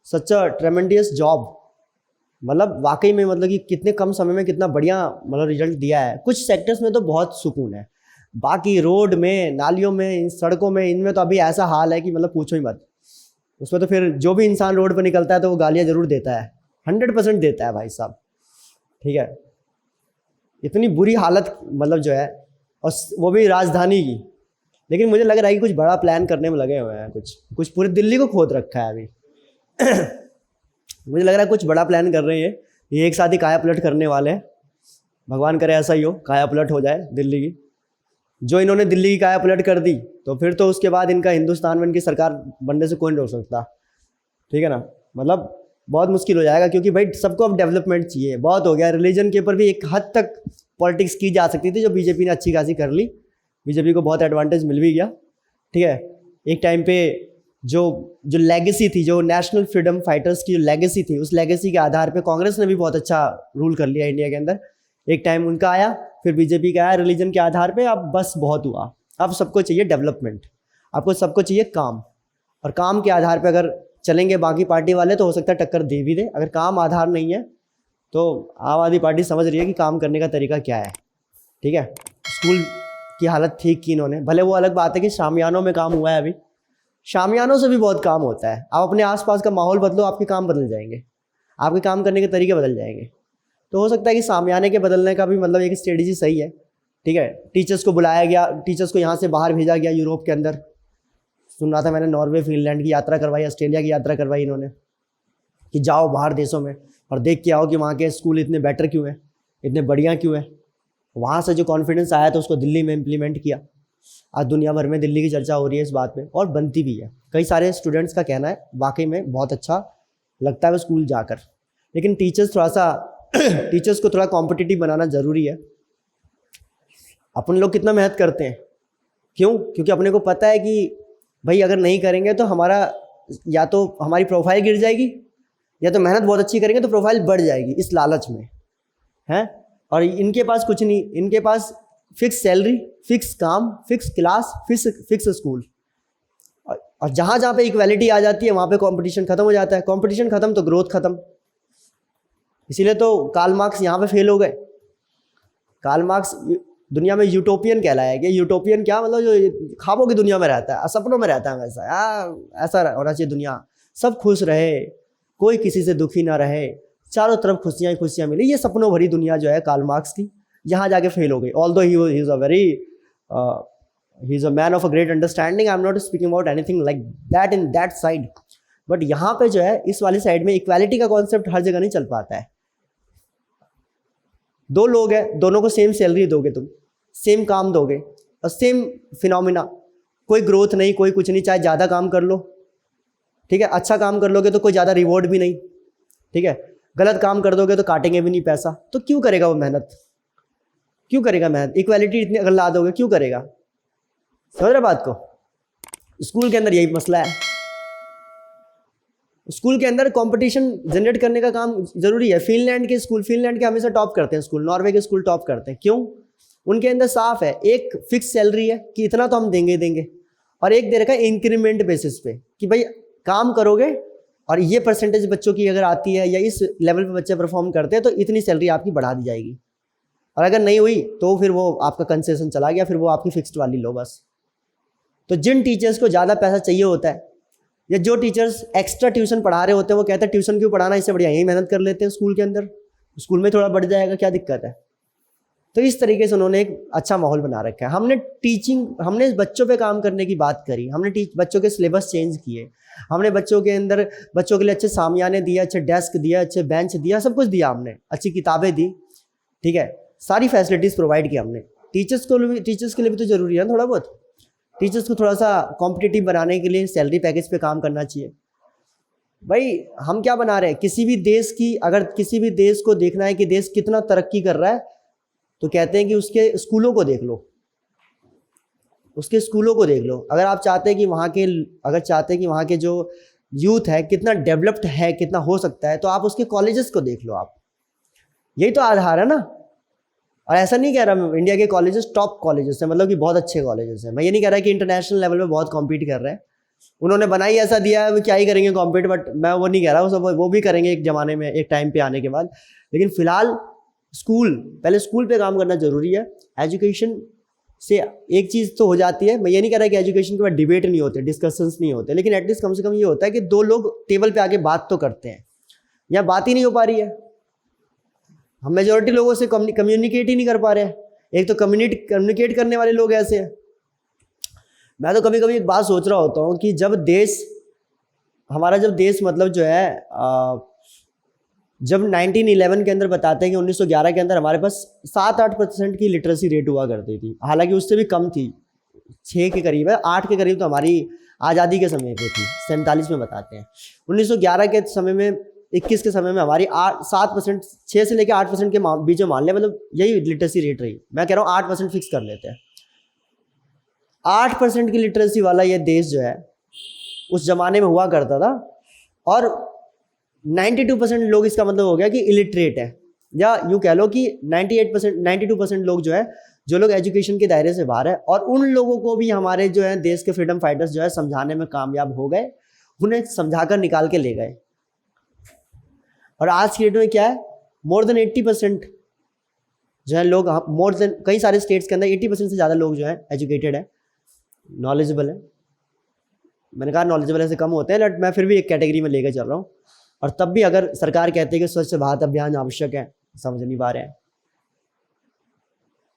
such a tremendous job. मतलब वाकई में, मतलब कि कितने कम समय में कितना बढ़िया मतलब रिजल्ट दिया है। कुछ सेक्टर्स में तो बहुत सुकून है, बाकी रोड में, नालियों में, सड़कों में, इनमें तो अभी ऐसा हाल है कि मतलब पूछो ही मत। उसमें तो फिर जो भी इंसान रोड पर निकलता है तो वो गालियाँ ज़रूर देता है, 100% देता है भाई साहब, ठीक है। इतनी बुरी हालत मतलब जो है, और वो भी राजधानी की। लेकिन मुझे लग रहा है कि कुछ बड़ा प्लान करने में लगे हुए हैं, कुछ पूरी दिल्ली को खोद रखा है अभी मुझे लग रहा है कुछ बड़ा प्लान कर रहे हैं ये, एक साथ ही काया पलट करने वाले हैं। भगवान करे ऐसा ही हो, काया पलट हो जाए दिल्ली की। जो इन्होंने दिल्ली की काया पलट कर दी तो फिर तो उसके बाद इनका हिंदुस्तान में इनकी सरकार बनने से कोई नहीं रोक सकता, ठीक है ना। मतलब बहुत मुश्किल हो जाएगा, क्योंकि भाई सबको अब डेवलपमेंट चाहिए, बहुत हो गया। रिलीजन के ऊपर भी एक हद तक पॉलिटिक्स की जा सकती थी, जो बीजेपी ने अच्छी खासी कर ली। बीजेपी को बहुत एडवांटेज मिल भी गया, ठीक है। एक टाइम पे जो लेगेसी थी, जो नेशनल फ्रीडम फाइटर्स की जो लेगेसी थी, उस लेगेसी के आधार पे कांग्रेस ने भी बहुत अच्छा रूल कर लिया इंडिया के अंदर। एक टाइम उनका आया, फिर बीजेपी का आया, रिलीजन के आधार पे। अब बस बहुत हुआ, अब सबको चाहिए डेवलपमेंट, आपको सबको चाहिए काम, और काम के आधार पे अगर चलेंगे बाकी पार्टी वाले तो हो सकता है टक्कर दे भी दे। अगर काम आधार नहीं है तो आम आदमी पार्टी समझ रही है कि काम करने का तरीका क्या है, ठीक है। स्कूल की हालत ठीक की इन्होंने, भले वो अलग बात है कि शामियानों में काम हुआ है, अभी शामियानों से भी बहुत काम होता है। आप अपने आसपास का माहौल बदलो, आपके काम बदल जाएंगे, आपके काम करने के तरीके बदल जाएंगे। तो हो सकता है कि शामियाने के बदलने का भी मतलब एक स्ट्रेटजी सही है, ठीक है। टीचर्स को बुलाया गया, टीचर्स को यहाँ से बाहर भेजा गया यूरोप के अंदर। सुन रहा था मैंने, नॉर्वे, फिनलैंड की यात्रा करवाई, ऑस्ट्रेलिया की यात्रा करवाई इन्होंने, कि जाओ बाहर देशों में और देख के आओ कि वहाँ के स्कूल इतने बेटर क्यों हैं, इतने बढ़िया क्यों हैं। वहाँ से जो कॉन्फिडेंस आया तो उसको दिल्ली में इम्प्लीमेंट किया। आज दुनिया भर में दिल्ली की चर्चा हो रही है इस बात में, और बनती भी है। कई सारे स्टूडेंट्स का कहना है वाकई में बहुत अच्छा लगता है वो स्कूल जाकर, लेकिन टीचर्स थोड़ा सा टीचर्स को थोड़ा कॉम्पिटिटिव बनाना ज़रूरी है। अपन लोग कितना मेहनत करते हैं, क्यों? क्योंकि अपने को पता है कि भाई अगर नहीं करेंगे तो हमारा या तो हमारी प्रोफाइल गिर जाएगी, या तो मेहनत बहुत अच्छी करेंगे तो प्रोफाइल बढ़ जाएगी, इस लालच में हैं। और इनके पास कुछ नहीं, इनके पास फिक्स सैलरी, फिक्स काम, फिक्स क्लास, फिक्स स्कूल। और जहाँ जहाँ पे इक्वालिटी आ जाती है वहाँ पे कंपटीशन खत्म हो जाता है। कंपटीशन खत्म तो ग्रोथ खत्म। इसीलिए तो कार्ल मार्क्स यहाँ पे फेल हो गए। कार्ल मार्क्स दुनिया में यूटोपियन कहलाया है। कि यूटोपियन क्या मतलब? जो ख्वाबों की दुनिया में रहता है, सपनों में रहता है हमेशा। ऐसा होना चाहिए दुनिया, सब खुश रहे, कोई किसी से दुखी ना रहे, चारों तरफ खुशियाँ ही खुशियाँ मिले। ये सपनों भरी दुनिया जो है कार्ल मार्क्स की, यहाँ जाके फेल हो गई। Although he is a man of a great understanding, I am not speaking about anything like that in that side, but यहाँ पे जो है इस वाली साइड में इक्वालिटी का कॉन्सेप्ट हर जगह नहीं चल पाता है। दो लोग हैं, दोनों को सेम सैलरी दोगे तुम, सेम काम दोगे और सेम फिनोमिना, कोई ग्रोथ नहीं, कोई कुछ नहीं, चाहे ज़्यादा काम कर लो, ठीक है, अच्छा काम कर लोगे तो कोई ज़्यादा रिवॉर्ड भी नहीं, ठीक है, गलत काम कर दोगे तो काटेंगे भी नहीं पैसा, तो क्यों करेगा वो मेहनत? क्यों करेगा मेहनत? इक्वालिटी इतनी अगर ला दोगे क्यों करेगा? समझ रहे बात को? स्कूल के अंदर यही मसला है। स्कूल के अंदर कंपटीशन जनरेट करने का काम जरूरी है। फिनलैंड के स्कूल, फिनलैंड के हमेशा टॉप करते हैं स्कूल, नॉर्वे के स्कूल टॉप करते हैं। क्यों? उनके अंदर साफ है, एक फिक्स सैलरी है कि इतना तो हम देंगे देंगे, और एक दे रखा है इंक्रीमेंट बेसिस पे कि भाई काम करोगे और ये परसेंटेज बच्चों की अगर आती है या इस लेवल पे बच्चे परफॉर्म करते हैं तो इतनी सैलरी आपकी बढ़ा दी जाएगी, और अगर नहीं हुई तो फिर वो आपका कंसेशन चला गया, फिर वो आपकी फिक्स्ड वाली लो बस। तो जिन टीचर्स को ज़्यादा पैसा चाहिए होता है या जो टीचर्स एक्स्ट्रा ट्यूशन पढ़ा रहे होते हैं वो कहते हैं ट्यूशन क्यों पढ़ाना, इससे बढ़िया यही मेहनत कर लेते हैं स्कूल के अंदर, स्कूल में थोड़ा बढ़ जाएगा, क्या दिक्कत है। तो इस तरीके से उन्होंने एक अच्छा माहौल बना रखा है। हमने बच्चों पे काम करने की बात करी, हमने बच्चों के सिलेबस चेंज किए, हमने बच्चों के अंदर बच्चों के लिए अच्छे सामियाने दिए, अच्छे डेस्क दिया, अच्छे बेंच दिया, सब कुछ दिया हमने, अच्छी किताबें दी, ठीक है, सारी फैसिलिटीज़ प्रोवाइड की हमने। टीचर्स के लिए भी तो ज़रूरी है थोड़ा बहुत। टीचर्स को थोड़ा सा कॉम्पिटिटिव बनाने के लिए सैलरी पैकेज पे काम करना चाहिए। भाई हम क्या बना रहे हैं? किसी भी देश की, अगर किसी भी देश को देखना है कि देश कितना तरक्की कर रहा है तो कहते हैं कि उसके स्कूलों को देख लो, उसके स्कूलों को देख लो। अगर आप चाहते हैं कि वहाँ के जो यूथ है कितना डेवलप्ड है, कितना हो सकता है, तो आप उसके कॉलेजेस को देख लो। आप, यही तो आधार है ना। और ऐसा नहीं कह रहा मैं, इंडिया के कॉलेजेस टॉप कॉलेजेस हैं, मतलब कि बहुत अच्छे कॉलेजेस हैं। मैं ये नहीं कह रहा कि इंटरनेशनल लेवल पे बहुत कॉम्पीट कर रहे हैं, उन्होंने बनाई ऐसा दिया है, क्या ही करेंगे कॉम्पीट, बट मैं वो नहीं कह रहा, वो भी करेंगे एक ज़माने में, एक टाइम पे आने के बाद। लेकिन फिलहाल पहले स्कूल पे काम करना ज़रूरी है। एजुकेशन से एक चीज़ तो हो जाती है, मैं ये नहीं कह रहा कि एजुकेशन के बाद डिबेट नहीं होते, डिस्कशंस नहीं होते, लेकिन एटलीस्ट कम से कम ये होता है कि दो लोग टेबल पे आके बात तो करते हैं। यहाँ बात ही नहीं हो पा रही है, हम मेजोरिटी लोगों से कम्युनिकेट ही नहीं कर पा रहे हैं। एक तो कम्युनिकेट करने वाले लोग ऐसे हैं। मैं तो कभी कभी एक बात सोच रहा होता हूँ कि जब देश मतलब जो है जब 1911 के अंदर बताते हैं कि 1911 के अंदर हमारे पास 7-8% की लिटरेसी रेट हुआ करती थी, हालांकि उससे भी कम थी, 6 के करीब है, 8 के करीब तो हमारी आज़ादी के समय पे थी, 47 में बताते हैं। 1911 के समय में, 21 के समय में हमारी 7%, 6 से लेकर 8% के बीच में मान लिया, मतलब यही लिटरेसी रेट रही। मैं कह रहा हूँ 8% फिक्स कर लेते हैं। 8% की लिटरेसी वाला ये देश जो है उस जमाने में हुआ करता था, और 92% लोग, इसका मतलब हो गया कि इलिटरेट है, या यूँ कह लो कि 92% लोग जो लोग एजुकेशन के दायरे से बाहर है। और उन लोगों को भी हमारे जो है देश के फ्रीडम फाइटर्स जो है समझाने में कामयाब हो गए, उन्हें समझाकर निकाल के ले गए। और आज की डेट में क्या है, मोर देन 80% जो है लोग, कई सारे स्टेट्स के अंदर 80% से ज़्यादा लोग जो है एजुकेटेड है, नॉलेजेबल है। मैंने कहा नॉलेजेबल ऐसे कम होते हैं, बट मैं फिर भी एक कैटेगरी में लेकर चल रहा हूँ। और तब भी अगर सरकार कहती है कि स्वच्छ भारत अभियान आवश्यक है, समझ नहीं पा रहे हैं।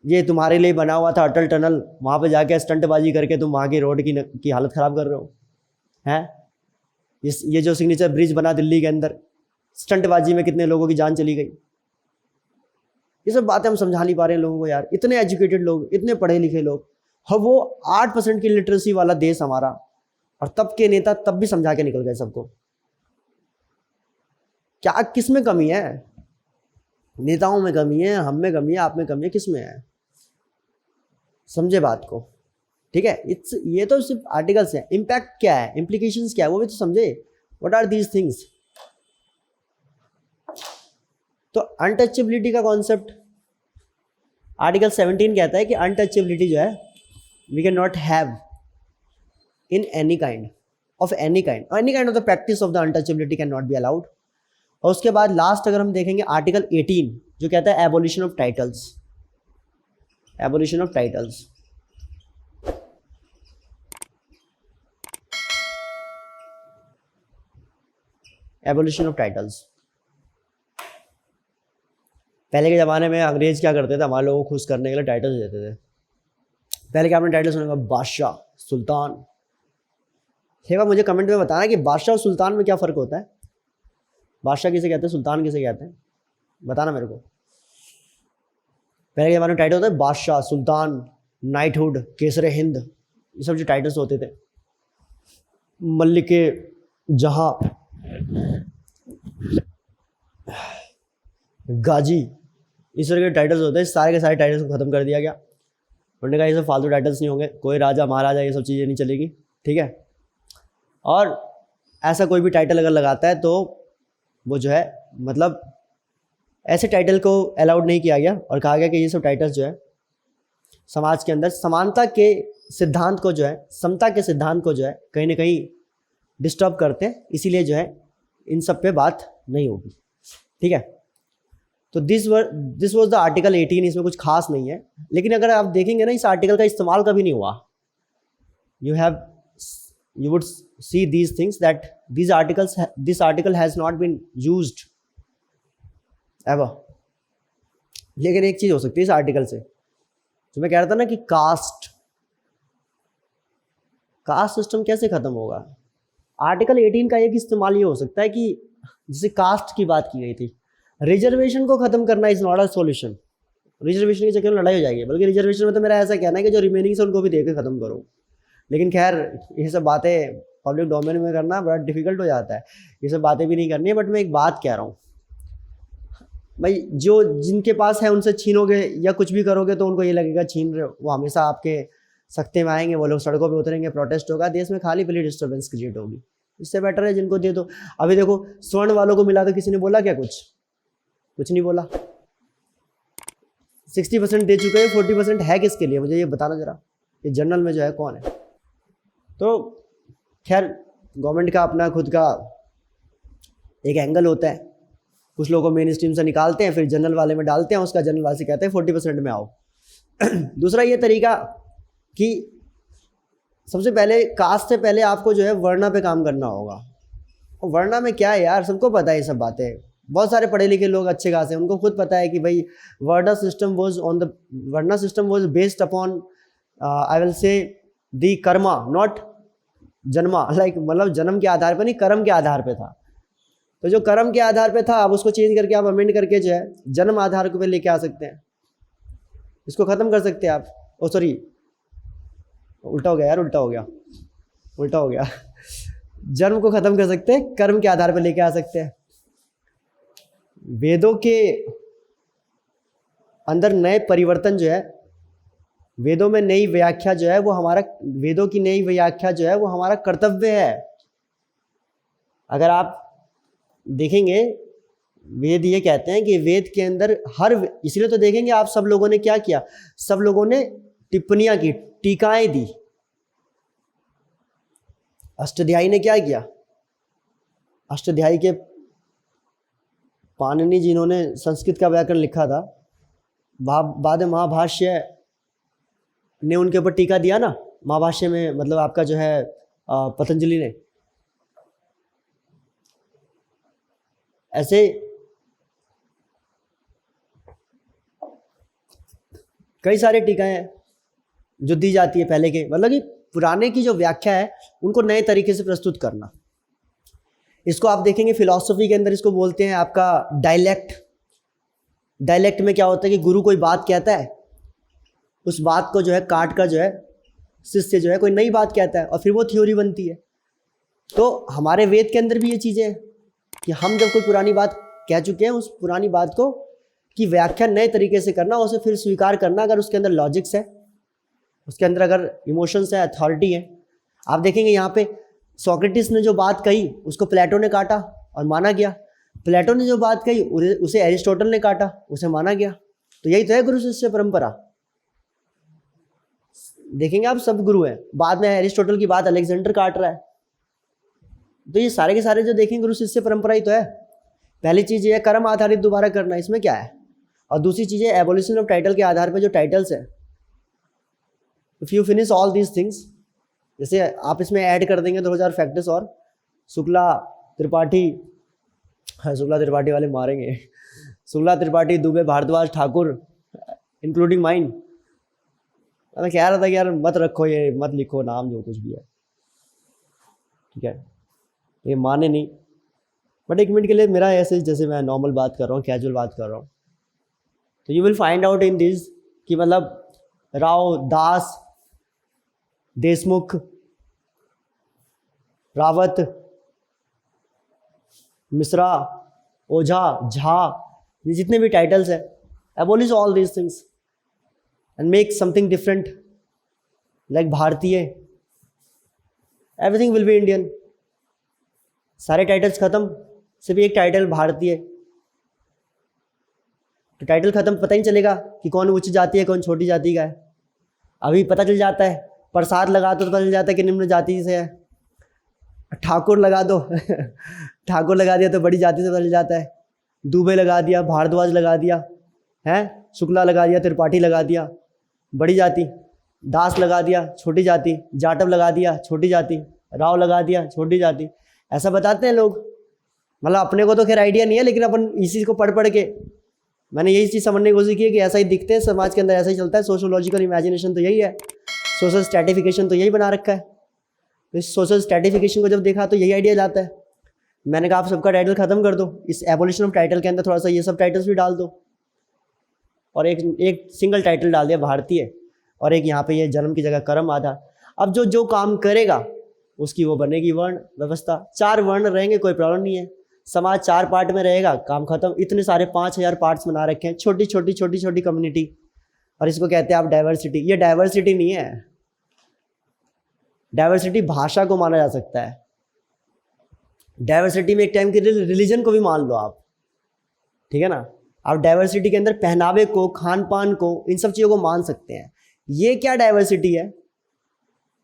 ये तुम्हारे लिए बना हुआ था अटल टनल, वहाँ पे जाके स्टंटबाजी करके तुम वहाँ की रोड की हालत ख़राब कर रहे हो हैं। ये जो सिग्नेचर ब्रिज बना दिल्ली के अंदर, स्टंटबाजी में कितने लोगों की जान चली गई। ये सब बातें हम समझा नहीं पा रहे हैं लोगों को यार। इतने एजुकेटेड लोग, इतने पढ़े लिखे लोग, और वो 8% की लिटरेसी वाला देश हमारा, और तब के नेता तब भी समझा के निकल गए सबको। क्या किस में कमी है? नेताओं में कमी है, हम में कमी है, आप में कमी है, किस में है? समझे बात को, ठीक है। ये तो सिर्फ आर्टिकल्स हैं, इम्पैक्ट क्या है, इम्प्लीकेशंस क्या है, वो भी तो समझे। What are these things? तो अनटचेबिलिटी का कॉन्सेप्ट आर्टिकल 17 कहता है कि अनटचेबिलिटी जो है we can not have in any kind of the practice of the untouchability can not be allowed. और उसके बाद लास्ट अगर हम देखेंगे आर्टिकल 18 जो कहता है abolition of titles. Abolition of titles, abolition of titles. पहले के ज़माने में अंग्रेज क्या करते थे, हमारे लोगों को खुश करने के लिए टाइटल्स देते थे। पहले क्या आपने टाइटल सुना, बादशाह, सुल्तान। एक बार मुझे कमेंट में बताना कि बादशाह और सुल्तान में क्या फ़र्क होता है। बादशाह किसे कहते हैं, सुल्तान किसे कहते हैं, बताना मेरे को। पहले के ज़माने में टाइटल होता है बादशाह, सुल्तान, नाइटहुड, केसर हिंद, ये सब जो टाइटल्स होते थे। मल्लिके जहाँ, गाजी, इस तरह के टाइटल्स होते हैं। सारे के सारे टाइटल्स को ख़त्म कर दिया गया। उन्होंने कहा ये सब फालतू टाइटल्स नहीं होंगे, कोई राजा महाराजा ये सब चीज़ें नहीं चलेगी, ठीक है। और ऐसा कोई भी टाइटल अगर लगाता है तो वो जो है मतलब ऐसे टाइटल को अलाउड नहीं किया गया और कहा गया कि ये सब टाइटल्स जो है समाज के अंदर समानता के सिद्धांत को जो है, समता के सिद्धांत को जो है कहीं ना कहीं डिस्टर्ब करते हैं, इसीलिए जो है इन सब पे बात नहीं होगी, ठीक है। तो दिस वॉज द आर्टिकल 18। इसमें कुछ खास नहीं है, लेकिन अगर आप देखेंगे ना इस आर्टिकल का इस्तेमाल कभी नहीं हुआ। you would see these things that this article has not been used ever। लेकिन एक चीज हो सकती है इस आर्टिकल से, जो मैं कह रहा था ना कि कास्ट सिस्टम कैसे खत्म होगा। आर्टिकल 18 का एक इस्तेमाल ये हो सकता है कि जिसे कास्ट की बात की गई थी, रिजर्वेशन को खत्म करना is not a solution. Reservation के चक्कर में लड़ाई हो जाएगी, बल्कि रिजर्वेशन में तो मेरा ऐसा कहना है कि जो रिमेनिंग से उनको भी देकर खत्म करो। लेकिन खैर ये सब बातें पब्लिक डोमेन में करना बड़ा डिफिकल्ट हो जाता है, ये सब बातें भी नहीं करनी है। बट मैं एक बात कह रहा हूँ भाई, जो जिनके पास है उनसे छीनोगे या कुछ भी करोगे तो उनको ये लगेगा छीन रहे हो, वो हमेशा आपके सख्ते में आएंगे, वो लोग सड़कों पे उतरेंगे, प्रोटेस्ट होगा, देश में खाली पीली डिस्टर्बेंस क्रिएट होगी। इससे बेटर है जिनको दे दो। अभी देखो स्वर्ण वालों को मिला तो किसी ने बोला क्या, कुछ नहीं बोला। 60% दे चुके हैं, 40% है किसके लिए, मुझे ये बताना जरा, ये जनरल में जो है कौन है। तो खैर गवर्नमेंट का अपना खुद का एक एंगल होता है, कुछ लोगों को मेन स्ट्रीम से निकालते हैं, फिर जनरल वाले में डालते हैं, उसका जनरल वाले से कहते हैं 40% में आओ। दूसरा ये तरीका कि सबसे पहले कास्ट से पहले आपको जो है वर्णा पे काम करना होगा। और वर्णा में क्या है यार, सबको पता है ये सब बातें, बहुत सारे पढ़े लिखे लोग अच्छे खासे, उनको खुद पता है कि भाई varna system was based upon I will say the karma, not janma, like मतलब जन्म के आधार पर नहीं, कर्म के आधार पे था। तो जो कर्म के आधार पे था, अब उसको चेंज करके आप अमेंड करके जो है जन्म आधार पे लेके आ सकते हैं, इसको ख़त्म कर सकते हैं आप। ओ सॉरी, उल्टा हो गया यार, उल्टा हो गया। जन्म को ख़त्म कर सकते हैं, कर्म के आधार पे लेके आ सकते हैं। वेदों के अंदर नए परिवर्तन जो है, वेदों में नई व्याख्या जो है वो हमारा, वेदों की नई व्याख्या जो है वो हमारा कर्तव्य है। अगर आप देखेंगे वेद ये कहते हैं कि वेद के अंदर इसलिए तो देखेंगे आप सब लोगों ने क्या किया, सब लोगों ने टिप्पणियां की, टीकाएं दी। अष्टाध्यायी ने क्या किया, अष्टाध्यायी के पाणिनि जिन्होंने संस्कृत का व्याकरण लिखा था, बाद में महाभाष्य ने उनके ऊपर टीका दिया ना, महाभाष्य में मतलब आपका जो है पतंजलि ने। ऐसे कई सारे टीकाएं हैं जो दी जाती है पहले के, मतलब कि पुराने की जो व्याख्या है उनको नए तरीके से प्रस्तुत करना। इसको आप देखेंगे फिलॉसफी के अंदर, इसको बोलते हैं आपका डायलेक्ट। डायलेक्ट में क्या होता है कि गुरु कोई बात कहता है, उस बात को जो है काट कर जो है शिष्य जो है कोई नई बात कहता है और फिर वो थ्योरी बनती है। तो हमारे वेद के अंदर भी ये चीज़ें हैं कि हम जब कोई पुरानी बात कह चुके हैं, उस पुरानी बात को की व्याख्या नए तरीके से करना, उसे फिर स्वीकार करना, अगर उसके अंदर लॉजिक्स है, उसके अंदर अगर इमोशंस है, अथॉरिटी है। आप देखेंगे यहाँ पे सोक्रेटिस ने जो बात कही उसको प्लेटो ने काटा और माना गया, प्लेटो ने जो बात कही उसे एरिस्टोटल ने काटा, उसे माना गया। तो यही तो है गुरु शिष्य परंपरा। देखेंगे आप सब गुरु हैं, बाद में एरिस्टोटल की बात अलेक्जेंडर काट रहा है। तो ये सारे के सारे जो देखेंगे गुरु शिष्य परंपरा ही तो है। पहली चीज ये है कर्म आधारित दोबारा करना, इसमें क्या है। और दूसरी चीज है एवोल्यूशन ऑफ टाइटल के आधार पर जो टाइटल्स है, if you finish all these things, जैसे आप इसमें ऐड कर देंगे 2000 फैक्टर्स और शुक्ला त्रिपाठी, हाँ शुक्ला त्रिपाठी वाले मारेंगे, शुक्ला त्रिपाठी दुबे भारद्वाज ठाकुर इंक्लूडिंग माइन। मैं कह रहा था कि यार मत रखो, ये मत लिखो नाम जो कुछ भी है, ठीक है, ये माने नहीं। बट एक मिनट के लिए मेरा ऐसे जैसे मैं नॉर्मल बात कर रहा हूँ, कैजुअल बात कर रहा हूँ, तो you will find out in this कि मतलब राव, दास, देशमुख, रावत, मिश्रा, ओझा, झा, ये जितने भी टाइटल्स हैं, abolish all these things and make something different like भारतीय, everything will be Indian। सारे टाइटल्स खत्म, सिर्फ एक टाइटल भारतीय, तो टाइटल खत्म, पता ही नहीं चलेगा कि कौन उच्च जाति है कौन छोटी जाति का है। अभी पता चल जाता है, प्रसाद लगा दो तो पता चल जाता है कि निम्न जाति से है, ठाकुर लगा दो ठाकुर लगा दिया तो बड़ी जाति से पता चल जाता है, दुबे लगा दिया, भारद्वाज लगा दिया है, शुक्ला लगा दिया, त्रिपाठी लगा दिया बड़ी जाति, दास लगा दिया छोटी जाति, जाटव लगा दिया छोटी जाति, राव लगा दिया छोटी जाति, ऐसा बताते हैं लोग। मतलब अपने को तो खैर आइडिया नहीं है, लेकिन अपन इसी को पढ़ के मैंने यही चीज़ समझने की कोशिश की है कि ऐसा ही दिखते हैं, समाज के अंदर ऐसा ही चलता है। सोशोलॉजिकल इमेजिनेशन तो यही है, सोशल स्ट्रैटिफिकेशन तो यही बना रखा है। इस सोशल स्ट्रैटिफिकेशन को जब देखा तो यही आइडिया लाता है। मैंने कहा आप सबका टाइटल खत्म कर दो, इस एवोल्यूशन ऑफ टाइटल के अंदर थोड़ा सा ये सब टाइटल्स भी डाल दो, और एक सिंगल टाइटल डाल दिया भारतीय, और एक यहाँ पे ये जन्म की जगह कर्म आधार। अब जो काम करेगा उसकी वो बनेगी वर्ण व्यवस्था। 4 वर्ण रहेंगे, कोई प्रॉब्लम नहीं है। समाज 4 पार्ट में रहेगा, काम खत्म। इतने सारे 5000 पार्ट्स बना रखे हैं, छोटी छोटी कम्युनिटी, और इसको कहते हैं आप डाइवर्सिटी। ये डाइवर्सिटी नहीं है, डाइवर्सिटी भाषा को माना जा सकता है। डाइवर्सिटी में एक टाइम के रिलीजन को भी मान लो आप, ठीक है ना। आप डाइवर्सिटी के अंदर पहनावे को, खान पान को, इन सब चीज़ों को मान सकते हैं। ये क्या डाइवर्सिटी है,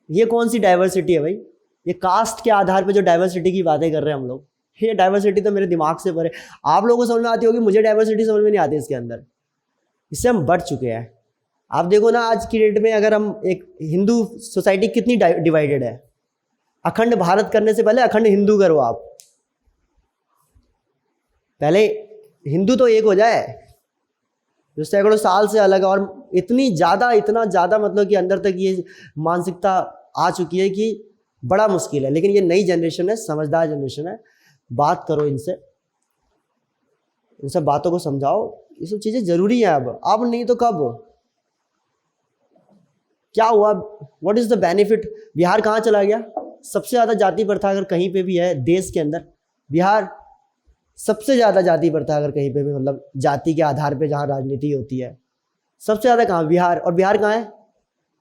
ये कौन सी डाइवर्सिटी है भाई। ये कास्ट के आधार पे जो डाइवर्सिटी की बातें कर रहे हैं हम लोग, ये डाइवर्सिटी तो मेरे दिमाग से परे। आप लोगों को समझ में आती होगी, मुझे डाइवर्सिटी समझ में नहीं आती इसके अंदर। इससे हम बढ़ चुके हैं। आप देखो ना आज की डेट में, अगर हम एक हिंदू सोसाइटी कितनी डिवाइडेड है। अखंड भारत करने से पहले अखंड हिंदू करो आप, पहले हिंदू तो एक हो जाए, जो सैकड़ों साल से अलग है। और इतना ज़्यादा मतलब कि अंदर तक ये मानसिकता आ चुकी है कि बड़ा मुश्किल है। लेकिन ये नई जनरेशन है, समझदार जनरेशन है, बात करो इनसे, इन सब बातों को समझाओ। ये सब चीज़ें ज़रूरी हैं अब नहीं तो कब। क्या हुआ, what is the benefit. Bihar कहाँ चला गया। सबसे ज़्यादा जाति प्रथा अगर कहीं पे भी है देश के अंदर, बिहार सबसे ज़्यादा जाति प्रथा अगर कहीं पे भी, मतलब जाति के आधार पे जहाँ राजनीति होती है, सबसे ज़्यादा कहाँ, बिहार। और बिहार कहाँ है,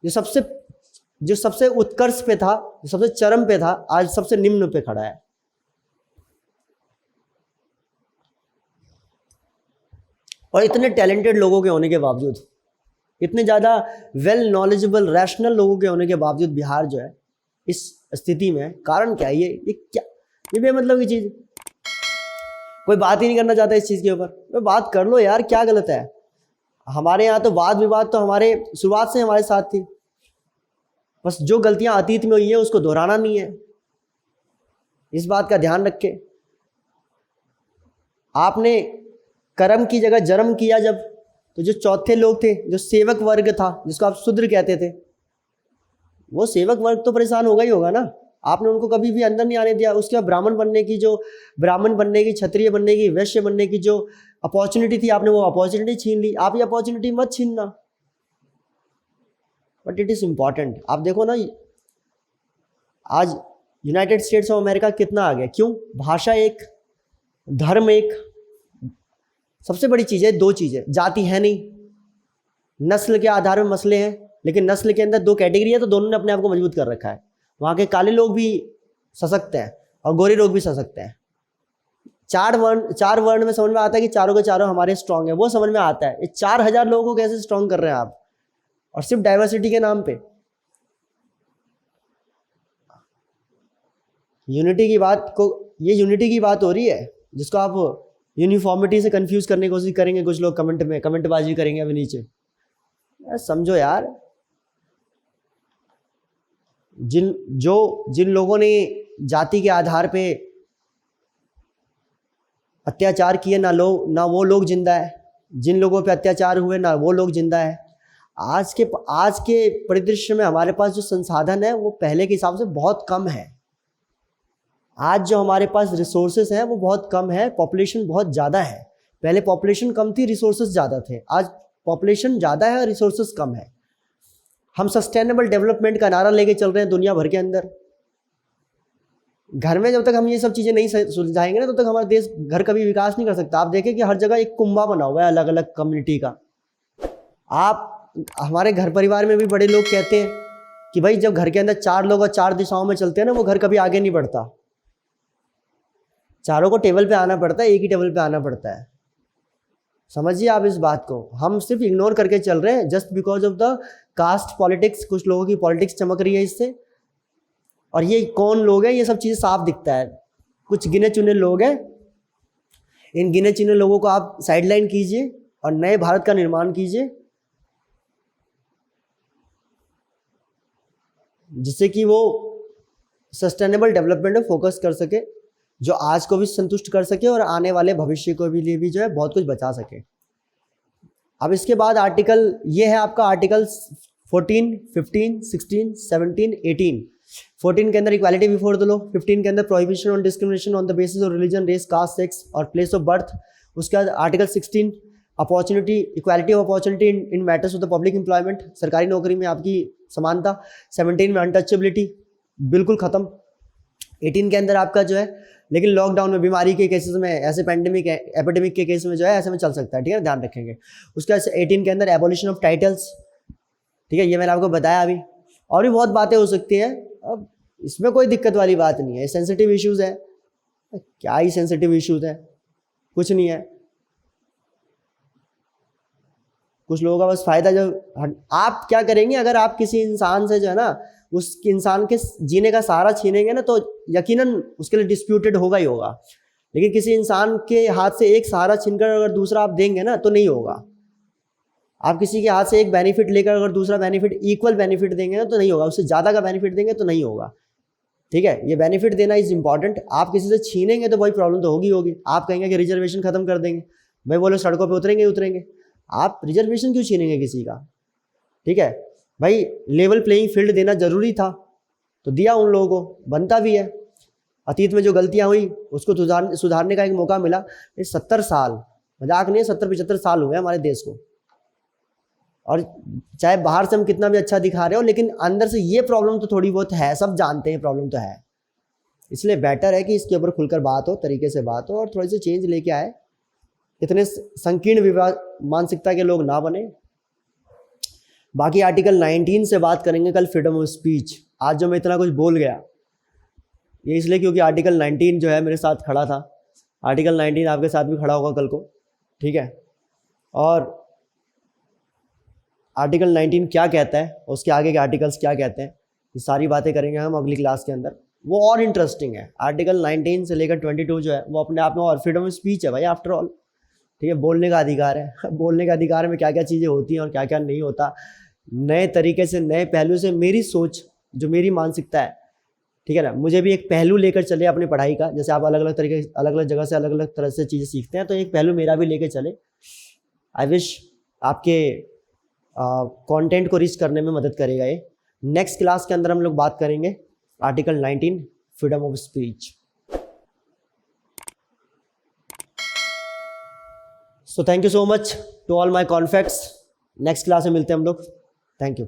जो सबसे उत्कर्ष पे था, जो सबसे चरम पे था, आज सबसे निम्न पे खड़ा है। और इतने टैलेंटेड लोगों के होने के बावजूद, इतने ज़्यादा वेल नॉलेजेबल रैशनल लोगों के होने के बावजूद बिहार जो है इस स्थिति में, कारण क्या है। ये क्या, ये बेमतलब की चीज़। कोई बात ही नहीं करना चाहता इस चीज़ के ऊपर। तो बात कर लो यार, क्या गलत है। हमारे यहाँ तो वाद विवाद तो हमारे शुरुआत से हमारे साथ थी, बस जो गलतियाँ अतीत में हुई है उसको दोहराना नहीं है। इस बात का ध्यान रखें। आपने कर्म की जगह जन्म किया जब, तो जो चौथे लोग थे, जो सेवक वर्ग था, जिसको आप शूद्र कहते थे, वो सेवक वर्ग तो परेशान होगा ही होगा ना। आपने उनको कभी भी अंदर नहीं आने दिया। उसके बाद ब्राह्मण बनने की, क्षत्रिय बनने की, वैश्य बनने की जो अपॉर्चुनिटी थी, आपने वो अपॉर्चुनिटी छीन ली। आप ये अपॉर्चुनिटी मत छीनना, बट इट इज़ इम्पॉर्टेंट। आप देखो ना, आज यूनाइटेड स्टेट्स ऑफ अमेरिका कितना आगे? क्यों? भाषा एक, धर्म एक, सबसे बड़ी चीज़ है दो चीज़ें, जाति है नहीं, नस्ल के आधार में मसले हैं, लेकिन नस्ल के अंदर दो कैटेगरी है तो दोनों ने अपने आप को मजबूत कर रखा है। वहाँ के काले लोग भी सशक्त हैं और गोरे लोग भी सशक्त हैं। चार वर्ण में समझ में आता है कि चारों के चारों हमारे स्ट्रांग है, वो समझ में आता है। ये 4000 लोगों को कैसे स्ट्रांग कर रहे हैं आप, और सिर्फ डाइवर्सिटी के नाम पे। यूनिटी की बात को, ये यूनिटी की बात हो रही है जिसको आप यूनिफॉर्मिटी से कंफ्यूज करने की कोशिश करेंगे कुछ लोग, कमेंट में कमेंटबाजी करेंगे अभी नीचे। यार समझो यार, जिन लोगों ने जाति के आधार पे अत्याचार किए ना वो लोग जिंदा है, जिन लोगों पे अत्याचार हुए ना वो लोग जिंदा है। आज के परिदृश्य में हमारे पास जो संसाधन है वो पहले के हिसाब से बहुत कम है। आज जो हमारे पास रिसोर्सेज हैं वो बहुत कम है, पॉपुलेशन बहुत ज़्यादा है। पहले पॉपुलेशन कम थी, रिसोर्सेज ज़्यादा थे। आज पॉपुलेशन ज़्यादा है और रिसोर्सेज कम है। हम सस्टेनेबल डेवलपमेंट का नारा लेके चल रहे हैं दुनिया भर के अंदर। घर में जब तक हम ये सब चीज़ें नहीं सुलझाएंगे ना, तब तक हमारा देश घर कभी विकास नहीं कर सकता। आप देखें कि हर जगह एक कुंभा बना हुआ है अलग अलग कम्युनिटी का। आप हमारे घर परिवार में भी बड़े लोग कहते हैं कि भाई जब घर के अंदर 4 लोग और 4 दिशाओं में चलते हैं ना, वो घर कभी आगे नहीं बढ़ता। चारों को टेबल पे आना पड़ता है, एक ही टेबल पे आना पड़ता है। समझिए आप इस बात को। हम सिर्फ इग्नोर करके चल रहे हैं just because of the caste politics. कुछ लोगों की पॉलिटिक्स चमक रही है इससे। और ये कौन लोग हैं, ये सब चीज़ें साफ दिखता है। कुछ गिने चुने लोग हैं, इन गिने चुने लोगों को आप साइडलाइन कीजिए और नए भारत का निर्माण कीजिए, जिससे कि वो सस्टेनेबल डेवलपमेंट में फोकस कर सके, जो आज को भी संतुष्ट कर सके और आने वाले भविष्य को भी लिए भी जो है बहुत कुछ बचा सके। अब इसके बाद आर्टिकल ये है आपका आर्टिकल 14, 15, 16, 17, 18। 14 के अंदर इक्वालिटी बिफोर द लॉ, 15 के अंदर prohibition on discrimination on the basis of religion, race, caste, sex और प्लेस ऑफ बर्थ। उसके बाद article 16 opportunity, equality of opportunity in matters of the public employment, सरकारी नौकरी में आपकी समानता। 17 में अनटचेबिलिटी बिल्कुल खत्म। 18 के अंदर आपका जो है, लेकिन लॉकडाउन में, बीमारी के केसेस में, ऐसे पैंडेमिक एपिडेमिक के केस में जो है ऐसे में चल सकता है, ठीक है, ध्यान रखेंगे। उसके बाद 18 के अंदर एबोलिशन ऑफ टाइटल्स, ठीक है, ये मैंने आपको बताया अभी। और भी बहुत बातें हो सकती हैं, अब इसमें कोई दिक्कत वाली बात नहीं है। सेंसिटिव इश्यूज है, क्या ही सेंसिटिव इश्यूज है, कुछ नहीं है। कुछ लोगों का बस फायदा, जब आप क्या करेंगे, अगर आप किसी इंसान से जो है ना, उस इंसान के जीने का सहारा छीनेंगे ना, तो यकीनन उसके लिए डिस्प्यूटेड होगा ही होगा। लेकिन किसी इंसान के हाथ से एक सहारा छीनकर अगर दूसरा आप देंगे ना, तो नहीं होगा। आप किसी के हाथ से एक बेनिफिट लेकर अगर दूसरा बेनिफिट, इक्वल बेनिफिट देंगे ना, तो नहीं होगा। उससे ज़्यादा का बेनिफिट देंगे तो नहीं होगा, ठीक है। ये बेनिफिट देना इज इंपॉर्टेंट। आप किसी से छीनेंगे तो वही प्रॉब्लम तो होगी। आप कहेंगे कि रिजर्वेशन खत्म कर देंगे, भाई वो लोग सड़कों पर उतरेंगे। आप रिजर्वेशन क्यों छीनेंगे किसी का, ठीक है भाई। लेवल प्लेइंग फील्ड देना जरूरी था तो दिया उन लोगों को, बनता भी है। अतीत में जो गलतियां हुई उसको सुधारने का एक मौका मिला। ये 70 साल, मजाक नहीं है, 70-75 साल हुए हमारे देश को। और चाहे बाहर से हम कितना भी अच्छा दिखा रहे हो, लेकिन अंदर से ये प्रॉब्लम तो थोड़ी बहुत है, सब जानते हैं प्रॉब्लम तो है। इसलिए बेटर है कि इसके ऊपर खुलकर बात हो, तरीके से बात हो और थोड़ी सी चेंज लेके आए। इतने संकीर्ण मानसिकता के लोग ना बने। बाकी आर्टिकल 19 से बात करेंगे कल, फ्रीडम ऑफ स्पीच। आज जो मैं इतना कुछ बोल गया ये इसलिए क्योंकि आर्टिकल 19 जो है मेरे साथ खड़ा था। आर्टिकल 19 आपके साथ भी खड़ा होगा कल को, ठीक है। और आर्टिकल 19 क्या कहता है, उसके आगे के आर्टिकल्स क्या कहते हैं, ये सारी बातें करेंगे हम अगली क्लास के अंदर। वो और इंटरेस्टिंग है। आर्टिकल 19 से लेकर 22 जो है वो अपने आप में, और फ्रीडम ऑफ स्पीच है भाई आफ्टर ऑल, ठीक है। बोलने का अधिकार है। बोलने का अधिकार में क्या क्या चीज़ें होती हैं और क्या क्या नहीं होता, नए तरीके से, नए पहलू से। मेरी सोच, जो मेरी मानसिकता है, ठीक है ना, मुझे भी एक पहलू लेकर चले अपनी पढ़ाई का। जैसे आप अलग अलग तरीके, अलग अलग जगह से अलग अलग तरह से चीज़ें सीखते हैं, तो एक पहलू मेरा भी लेके चले। आई विश आपके कंटेंट को रीच करने में मदद करेगा ये। नेक्स्ट क्लास के अंदर हम लोग बात करेंगे article 19 freedom of speech. So thank you so much to all my contacts. Next class में मिलते हैं हम लोग। Thank you.